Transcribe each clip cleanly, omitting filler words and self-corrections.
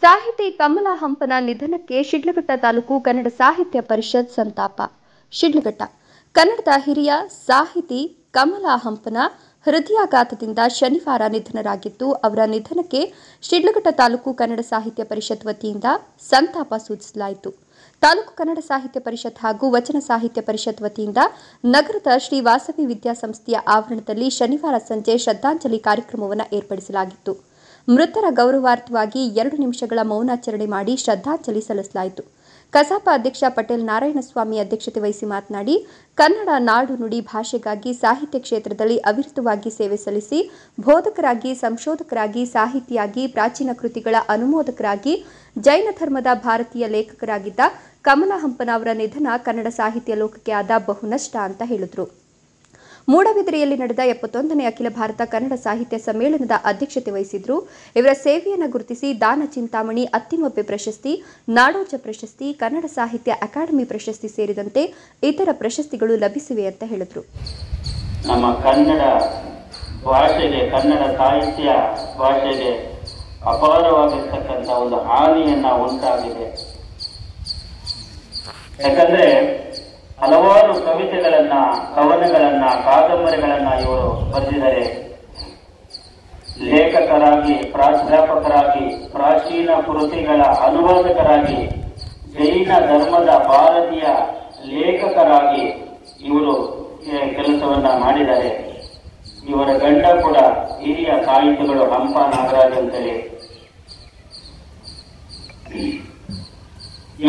ಸಾಹಿತಿ ಕಮಲಾ ಹಂಪನ ನಿಧನಕ್ಕೆ ಶಿಡ್ಲಘಟ್ಟ ತಾಲೂಕು ಕನ್ನಡ ಸಾಹಿತ್ಯ ಪರಿಷತ್ ಸಂತಾಪ. ಶಿಡ್ಲಘಟ್ಟ. ಕನ್ನಡದ ಹಿರಿಯ ಸಾಹಿತಿ ಕಮಲಾ ಹಂಪನ ಹೃದಯಾಘಾತದಿಂದ ಶನಿವಾರ ನಿಧನರಾಗಿದ್ದು, ಅವರ ನಿಧನಕ್ಕೆ ಶಿಡ್ಲಘಟ್ಟ ತಾಲೂಕು ಕನ್ನಡ ಸಾಹಿತ್ಯ ಪರಿಷತ್ ವತಿಯಿಂದ ಸಂತಾಪ ಸೂಚಿಸಲಾಯಿತು. ತಾಲೂಕು ಕನ್ನಡ ಸಾಹಿತ್ಯ ಪರಿಷತ್ ಹಾಗೂ ವಚನ ಸಾಹಿತ್ಯ ಪರಿಷತ್ ವತಿಯಿಂದ ನಗರದ ಶ್ರೀ ವಾಸವಿ ವಿದ್ಯಾಸಂಸ್ಥೆಯ ಆವರಣದಲ್ಲಿ ಶನಿವಾರ ಸಂಜೆ ಶ್ರದ್ಧಾಂಜಲಿ ಕಾರ್ಯಕ್ರಮವನ್ನು ಏರ್ಪಡಿಸಲಾಗಿತ್ತು. ಮೃತರ ಗೌರವಾರ್ಥವಾಗಿ 2 ನಿಮಿಷಗಳ ಮೌನಾಚರಣೆ ಮಾಡಿ ಶ್ರದ್ಧಾಂಜಲಿ ಸಲ್ಲಿಸಲಾಯಿತು. ಕಸಾಪ ಅಧ್ಯಕ್ಷ ಪಟೇಲ್ ನಾರಾಯಣಸ್ವಾಮಿ ಅಧ್ಯಕ್ಷತೆ ವಹಿಸಿ ಮಾತನಾಡಿ, ಕನ್ನಡ ನಾಡು ನುಡಿ ಭಾಷೆಗಾಗಿ ಸಾಹಿತ್ಯ ಕ್ಷೇತ್ರದಲ್ಲಿ ಅವಿರತವಾಗಿ ಸೇವೆ ಸಲ್ಲಿಸಿ ಬೋಧಕರಾಗಿ, ಸಂಶೋಧಕರಾಗಿ, ಸಾಹಿತಿಯಾಗಿ, ಪ್ರಾಚೀನ ಕೃತಿಗಳ ಅನುಮೋದಕರಾಗಿ, ಜೈನ ಧರ್ಮದ ಭಾರತೀಯ ಲೇಖಕರಾಗಿದ್ದ ಕಮಲಾ ಹಂಪನ ಅವರ ನಿಧನ ಕನ್ನಡ ಸಾಹಿತ್ಯ ಲೋಕಕ್ಕೆ ಆದ ಬಹುನಷ್ಟ ಅಂತ ಹೇಳಿದರು. ಮೂಡಬಿದಿರೆಯಲ್ಲಿ ನಡೆದ 71ನೇ ಅಖಿಲ ಭಾರತ ಕನ್ನಡ ಸಾಹಿತ್ಯ ಸಮ್ಮೇಳನದ ಅಧ್ಯಕ್ಷತೆ ವಹಿಸಿದ್ರು. ಇವರ ಸೇವೆಯನ್ನು ಗುರುತಿಸಿ ದಾನ ಚಿಂತಾಮಣಿ, ಅತ್ತಿಮಬ್ಬೆ ಪ್ರಶಸ್ತಿ, ನಾಡೋಜ ಪ್ರಶಸ್ತಿ, ಕನ್ನಡ ಸಾಹಿತ್ಯ ಅಕಾಡೆಮಿ ಪ್ರಶಸ್ತಿ ಸೇರಿದಂತೆ ಇತರ ಪ್ರಶಸ್ತಿಗಳು ಲಭಿಸಿವೆ ಅಂತ ಹೇಳಿದರು. ನಮ್ಮ ಕನ್ನಡ ಭಾಷೆಗೆ, ಕನ್ನಡ ಸಾಹಿತ್ಯ ಭಾಷೆಗೆ ಅಪಾರವಾಗಿರ್ತಕ್ಕಂಥ ಒಂದು ಹಾನಿಯನ್ನ ಉಂಟಾಗಿದೆ. ಯಾಕಂದ್ರೆ ಹಲವಾರು ಕವಿತೆಗಳನ್ನ, ಕವನಗಳನ್ನ, ಕಾದಂಬರಿಗಳನ್ನ ಇವರು ಬರೆದಿದ್ದಾರೆ. ಲೇಖಕರಾಗಿ, ಪ್ರಾಧ್ಯಾಪಕರಾಗಿ, ಪ್ರಾಚೀನ ಕೃತಿಗಳ ಅನುವಾದಕರಾಗಿ, ಜೈನ ಧರ್ಮದ ಭಾರತೀಯ ಲೇಖಕರಾಗಿ ಇವರು ಕೆಲಸವನ್ನ ಮಾಡಿದ್ದಾರೆ. ಇವರ ಗಂಡ ಕೂಡ ಹಿರಿಯ ಸಾಹಿತಿಗಳು ಹಂಪ ನಾಗರಾಜ್ ಅಂತೇಳಿ.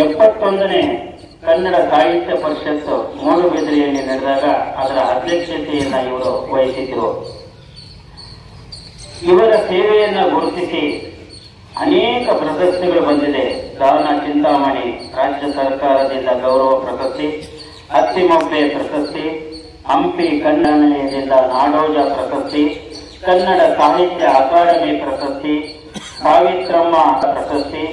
71ನೇ ಕನ್ನಡ ಸಾಹಿತ್ಯ ಪರಿಷತ್ ಮೂಡುಬಿದಿರೆಯಲ್ಲಿ ನಡೆದಾಗ ಅದರ ಅಧ್ಯಕ್ಷತೆಯನ್ನ ಇವರು ವಹಿಸಿದ್ರು. ಇವರ ಸೇವೆಯನ್ನ ಗುರುತಿಸಿ ಅನೇಕ ಪ್ರಶಸ್ತಿಗಳು ಬಂದಿದೆ. ದಾನ ಚಿಂತಾಮಣಿ ರಾಜ್ಯ ಸರ್ಕಾರದಿಂದ ಗೌರವ ಪ್ರಶಸ್ತಿ, ಅತ್ತಿಮಬ್ಬೆ ಪ್ರಶಸ್ತಿ, ಹಂಪಿ ಕನ್ನಡದಿಂದ ನಾಡೋಜ ಪ್ರಶಸ್ತಿ, ಕನ್ನಡ ಸಾಹಿತ್ಯ ಅಕಾಡೆಮಿ ಪ್ರಶಸ್ತಿ, ಸಾವಿತ್ರಮ್ಮ ಪ್ರಶಸ್ತಿ,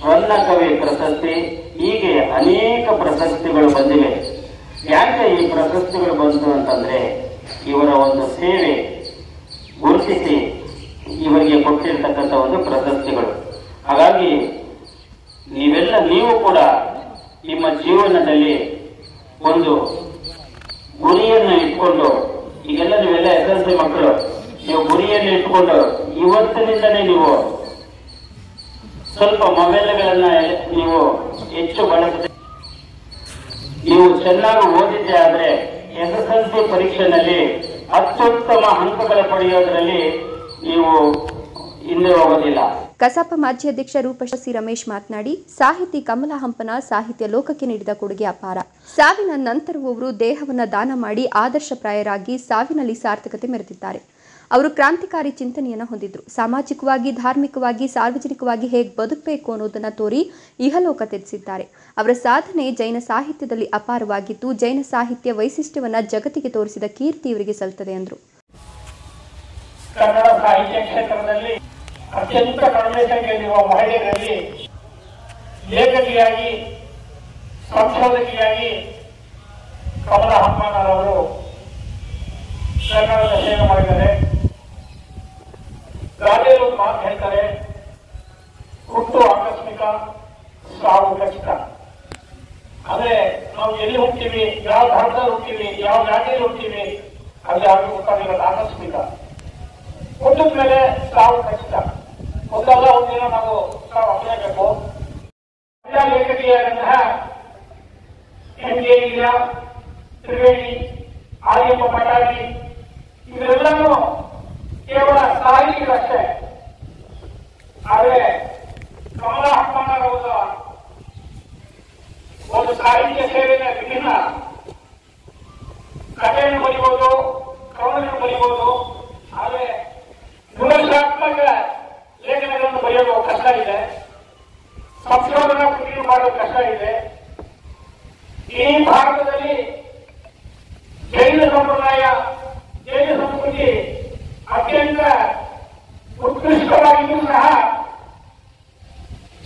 ಸ್ವರ್ಣ ಕವಿ ಪ್ರಶಸ್ತಿ, ಹೀಗೆ ಅನೇಕ ಪ್ರಶಸ್ತಿಗಳು ಬಂದಿವೆ. ಯಾಕೆ ಈ ಪ್ರಶಸ್ತಿಗಳು ಬಂತು ಅಂತಂದ್ರೆ ಇವರ ಒಂದು ಸೇವೆ ಗುರುತಿಸಿ ಇವರಿಗೆ ಕೊಟ್ಟಿರ್ತಕ್ಕಂಥ ಒಂದು ಪ್ರಶಸ್ತಿಗಳು. ಹಾಗಾಗಿ ನೀವು ಕೂಡ ನಿಮ್ಮ ಜೀವನದಲ್ಲಿ ಒಂದು ಗುರಿಯನ್ನು ಇಟ್ಕೊಂಡು, ಈಗೆಲ್ಲ ನೀವೆಲ್ಲ SSLC ಮಕ್ಕಳು, ನೀವು ಗುರಿಯನ್ನು ಇಟ್ಕೊಂಡು ಇವತ್ತಿನಿಂದಲೇ ನೀವು ಸ್ವಲ್ಪ ಮೊಬೈಲ್ಗಳನ್ನ ನೀವು ಹೆಚ್ಚು ಬಳಸದೆ, ನೀವು ಚೆನ್ನಾಗಿ ಓದಿದ್ದೆ ಆದ್ರೆ SSLC ಪರೀಕ್ಷೆನಲ್ಲಿ ಅತ್ಯುತ್ತಮ ಅಂಕಗಳ ಪಡೆಯೋದ್ರಲ್ಲಿ ನೀವು ಹಿಂದೆ ಹೋಗೋದಿಲ್ಲ. ಕಸಾಪ ಮಾಜಿ ಅಧ್ಯಕ್ಷ ರೂಪಶ್ರೀ ರಮೇಶ್ ಮಾತನಾಡಿ, ಸಾಹಿತಿ ಕಮಲಾ ಹಂಪನ ಸಾಹಿತ್ಯ ಲೋಕಕ್ಕೆ ನೀಡಿದ ಕೊಡುಗೆ ಅಪಾರ. ಸಾವಿನ ನಂತರವೂ ಅವರು ದೇಹವನ್ನು ದಾನ ಮಾಡಿ ಆದರ್ಶಪ್ರಾಯರಾಗಿ ಸಾವಿನಲ್ಲಿ ಸಾರ್ಥಕತೆ ಮೆರೆದಿದ್ದಾರೆ. ಅವರು ಕ್ರಾಂತಿಕಾರಿ ಚಿಂತನೆಯನ್ನು ಹೊಂದಿದ್ರು. ಸಾಮಾಜಿಕವಾಗಿ, ಧಾರ್ಮಿಕವಾಗಿ, ಸಾರ್ವಜನಿಕವಾಗಿ ಹೇಗೆ ಬದುಕಬೇಕು ಅನ್ನೋದನ್ನು ತೋರಿ ಇಹಲೋಕ ತ್ಯಜಿಸಿದ್ದಾರೆ. ಅವರ ಸಾಧನೆ ಜೈನ ಸಾಹಿತ್ಯದಲ್ಲಿ ಅಪಾರವಾಗಿದ್ದು, ಜೈನ ಸಾಹಿತ್ಯ ವೈಶಿಷ್ಟ್ಯವನ್ನು ಜಗತ್ತಿಗೆ ತೋರಿಸಿದ ಕೀರ್ತಿ ಇವರಿಗೆ ಸಲ್ತದೆ ಎಂದರು. ಕನ್ನಡ ಸಾಹಿತ್ಯ ಕ್ಷೇತ್ರದಲ್ಲಿ ಅತ್ಯಂತ ಕಡಿಮೆ ಸಂಖ್ಯೆಯಲ್ಲಿರುವ ಮಹಿಳೆಯರಲ್ಲಿ ಲೇಖಕಿಯಾಗಿ, ಸಂಶೋಧಕಿಯಾಗಿ ಕಮಲಾ ಹಂಪನವರು ಕನ್ನಡದ ಸೇವೆ ಮಾಡಿದ್ದಾರೆ. ಗಾದೆಯರು ಮಾತು ಹೇಳ್ತಾರೆ, ಹುಟ್ಟು ಆಕಸ್ಮಿಕ, ಸಾವು ಖಚಿತ. ಆದ್ರೆ ನಾವು ಎಲ್ಲಿ ಹೋಗ್ತೀವಿ, ಯಾವ ಧರ್ಮದಲ್ಲಿ ಹೋಗ್ತೀವಿ, ಯಾವ ಜಾತಿಯಲ್ಲಿ ಹೋಗ್ತೀವಿ, ಅದು ಯಾರಿಗೂ ಗೊತ್ತಾಗಿರೋದು ಆಕಸ್ಮಿಕ. ಹುಟ್ಟಿದ ಮೇಲೆ ಸಾವು ಖಚಿತ. ಒಂದಲ್ಲ ಒಂದಿನ ನಾವು ಸಾವು ಅಪ್ಪಬೇಕು. ಲೇಖಕಿಯಾದಂತಹ MJ ತ್ರಿವೇಣಿ, ಆರ್ಯಪ್ಪ ಪಟಾಗಿ, ಇವರೆಲ್ಲರೂ ಕೇವಲ ಸಾಹಿತಿಗಳಷ್ಟೇ. ಆದರೆ ಕಮಲಾ ಹಂಪನವರ ಒಂದು ಸಾಹಿತ್ಯ ಸೇವೆಯ ವಿಭಿನ್ನ. ಕಥೆಯನ್ನು ಬರೀಬಹುದು, ಕವನಗಳನ್ನು ಬರೀಬಹುದು, ಆದರೆ ವಿಮರ್ಶಾತ್ಮಕ ಲೇಖನಗಳನ್ನು ಬರೆಯೋದು ಕಷ್ಟ ಇದೆ. ಸಂಶೋಧನಾ ಕೃತಿಗಳು ಮಾಡೋದು ಕಷ್ಟ ಇದೆ. ಈ ಭಾರತದಲ್ಲಿ ಜೈನ ಸಂಪ್ರದಾಯ, ಜೈನ ಸಂಸ್ಕೃತಿ ಅತ್ಯಂತ ಉತ್ಕೃಷ್ಟವಾಗಿದ್ದರೂ ಸಹ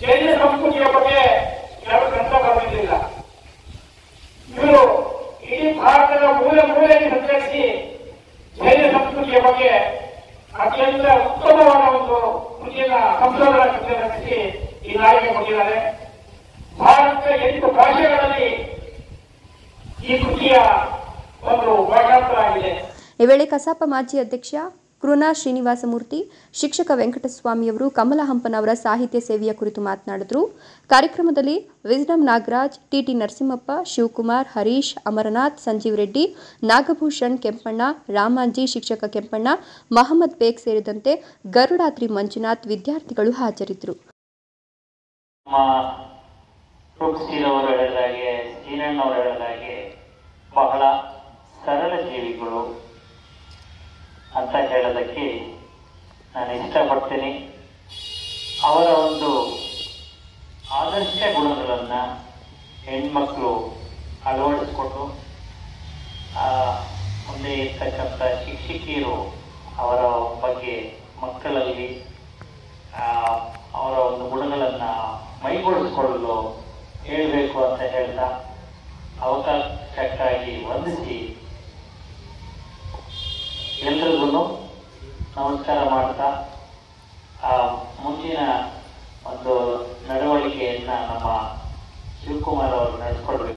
ಜೈನ ಸಂಸ್ಕೃತಿಯ ಬಗ್ಗೆ ಯಾರು ಗ್ರಂಥ ಬರೆದಿಲ್ಲ. ಇವರು ಇಡೀ ಭಾರತದ ಮೂಲೆಯಲ್ಲಿ ಸಂಚರಿಸಿ ಜೈನ ಸಂಸ್ಕೃತಿಯ ಬಗ್ಗೆ ಅತ್ಯಂತ ಉತ್ತಮವಾದ ಒಂದು ಕೃತಿಯನ್ನ ಸಂಶೋಧನಾ ಕೃತಿಯನ್ನು ರಚಿಸಿ ಈ ನಾಡಿಗೆ ಕೊಟ್ಟಿದ್ದಾರೆ. ಭಾರತದ 8 ಭಾಷೆಗಳಲ್ಲಿ ಈ ಕೃತಿಯ ಒಂದು ಭಾಷಾಂತರ ಆಗಿದೆ. ಈ ವೇಳೆ ಕಸಾಪ ಮಾಜಿ ಅಧ್ಯಕ್ಷ ಕೃನಾ ಶ್ರೀನಿವಾಸಮೂರ್ತಿ, ಶಿಕ್ಷಕ ವೆಂಕಟಸ್ವಾಮಿಯವರು ಕಮಲ ಹಂಪನವರ ಸಾಹಿತ್ಯ ಸೇವೆಯ ಕುರಿತು ಮಾತನಾಡಿದರು. ಕಾರ್ಯಕ್ರಮದಲ್ಲಿ ವಿಸ್ಡಮ್ ನಾಗರಾಜ್, ಟಿಟಿ ನರಸಿಂಹಪ್ಪ, ಶಿವಕುಮಾರ್, ಹರೀಶ್, ಅಮರನಾಥ್, ಸಂಜೀವ್ ರೆಡ್ಡಿ, ನಾಗಭೂಷಣ್ ಕೆಂಪಣ್ಣ, ರಾಮಾಂಜಿ, ಶಿಕ್ಷಕ ಕೆಂಪಣ್ಣ, ಮಹಮ್ಮದ್ ಬೇಗ್ ಸೇರಿದಂತೆ ಗರುಡಾದ್ರಿ ಮಂಜುನಾಥ್ ವಿದ್ಯಾರ್ಥಿಗಳು ಹಾಜರಿದ್ದರು. ಬಹಳ ಸರಳ ಜೀವಿಗಳು ಅಂತ ಹೇಳೋದಕ್ಕೆ ನಾನು ಇಷ್ಟಪಡ್ತೀನಿ. ಅವರ ಒಂದು ಆದರ್ಶ ಗುಣಗಳನ್ನು ಹೆಣ್ಮಕ್ಳು ಅಳವಡಿಸ್ಕೊಂಡು ಮುಂದೆ ಇರ್ತಕ್ಕಂಥ ಶಿಕ್ಷಕಿಯರು ಅವರ ಬಗ್ಗೆ ಮಕ್ಕಳಲ್ಲಿ ಅವರ ಒಂದು ಗುಣಗಳನ್ನು ಮೈಗೂಡಿಸ್ಕೊಳ್ಳಲು ಹೇಳಬೇಕು ಅಂತ ಹೇಳ್ತಾ ಅವಕಾಶಕ್ಕಾಗಿ ವಂದಿಸಿ ಎಲ್ರಿಗೂ ನಮಸ್ಕಾರ ಮಾಡ್ತಾ ಮುಂದಿನ ಒಂದು ನಡವಳಿಕೆಯನ್ನ ನಮ್ಮ ಶಿವಕುಮಾರ್ ಅವರು ನಡೆಸ್ಕೊಡ್ಬೇಕು.